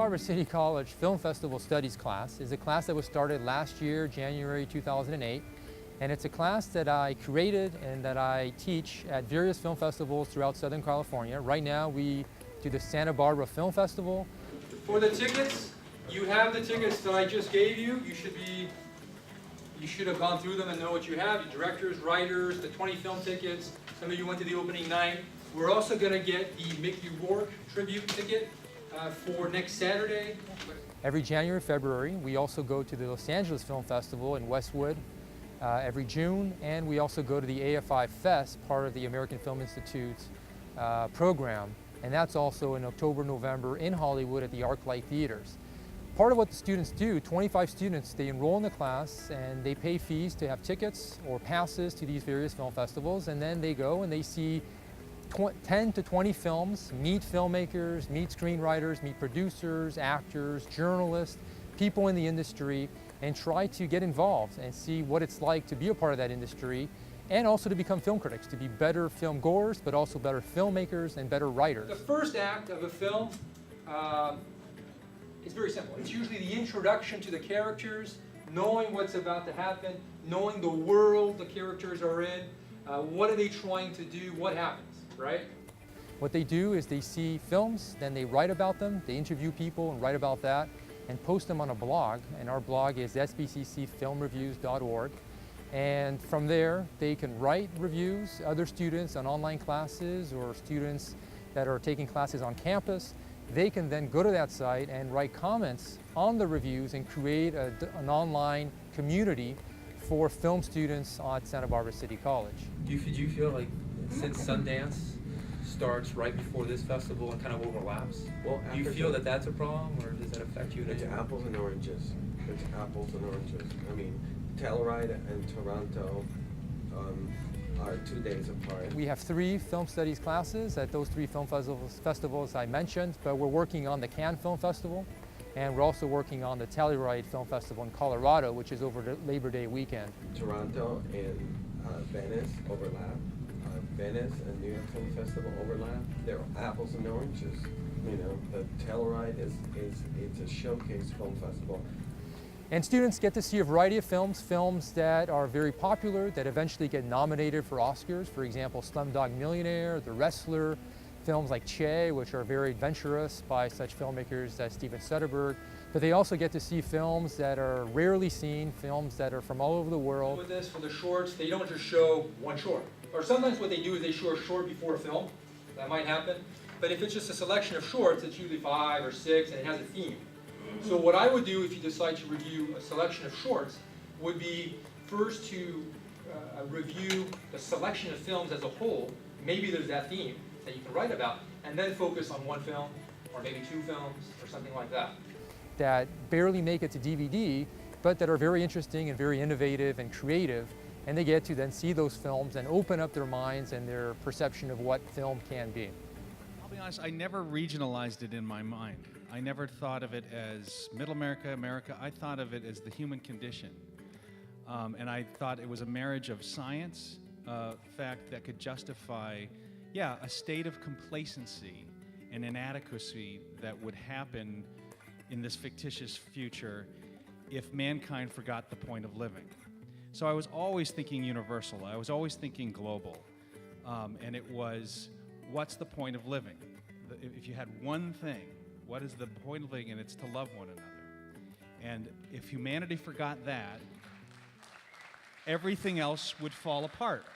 Barbara City College Film Festival Studies class is a class that was started last year, January 2008. And it's a class that I created and that I teach at various film festivals throughout Southern California. Right now we do the Santa Barbara Film Festival. For the tickets, you have the tickets that I just gave you. You should have gone through them and know what you have. The directors, writers, the 20 film tickets. Some of you went to the opening night. We're also going to get the Mickey Rourke tribute ticket for next Saturday. Every January, February, we also go to the Los Angeles Film Festival in Westwood every June, and we also go to the AFI Fest, part of the American Film Institute's program, and that's also in October, November in Hollywood at the ArcLight Theaters. Part of what the students do, 25 students, they enroll in the class and they pay fees to have tickets or passes to these various film festivals, and then they go and they see 10 to 20 films, meet filmmakers, meet screenwriters, meet producers, actors, journalists, people in the industry, and try to get involved and see what it's like to be a part of that industry, and also to become film critics, to be better film goers, but also better filmmakers and better writers. The first act of a film is very simple. It's usually the introduction to the characters, knowing what's about to happen, knowing the world the characters are in, what are they trying to do, what happens, right? What they do is they see films, then they write about them, they interview people and write about that, and post them on a blog, and our blog is sbccfilmreviews.org. And from there, they can write reviews, other students on online classes or students that are taking classes on campus. They can then go to that site and write comments on the reviews and create an online community for film students at Santa Barbara City College. Do you feel like since Sundance starts right before this festival and kind of overlaps, well, do you feel that that's a problem, or does that affect you? It's apples and oranges. It's apples and oranges. I mean, Telluride and Toronto are 2 days apart. We have 3 film studies classes at those 3 film festivals I mentioned, but we're working on the Cannes Film Festival, and we're also working on the Telluride Film Festival in Colorado, which is over the Labor Day weekend. Toronto and Venice overlap. Venice and New York Film Festival overlap. They're apples and oranges. You know, the Telluride it's a showcase film festival. And students get to see a variety of films that are very popular, that eventually get nominated for Oscars. For example, Slumdog Millionaire, The Wrestler, films like Che, which are very adventurous by such filmmakers as Steven Soderbergh. But they also get to see films that are rarely seen, films that are from all over the world. With this, for the shorts, they don't just show one short. Or sometimes what they do is they show a short before a film. That might happen. But if it's just a selection of shorts, it's usually 5 or 6 and it has a theme. So what I would do if you decide to review a selection of shorts would be first to review the selection of films as a whole. Maybe there's that theme that you can write about, and then focus on one film or maybe 2 films or something like that. That barely make it to DVD, but that are very interesting and very innovative and creative, and they get to then see those films and open up their minds and their perception of what film can be. I'll be honest, I never regionalized it in my mind. I never thought of it as Middle America, America. I thought of it as the human condition. And I thought it was a marriage of science, fact that could justify, a state of complacency and inadequacy that would happen in this fictitious future if mankind forgot the point of living. So I was always thinking universal. I was always thinking global. And it was, what's the point of living? If you had one thing, what is the point of living? And it's to love one another. And if humanity forgot that, everything else would fall apart.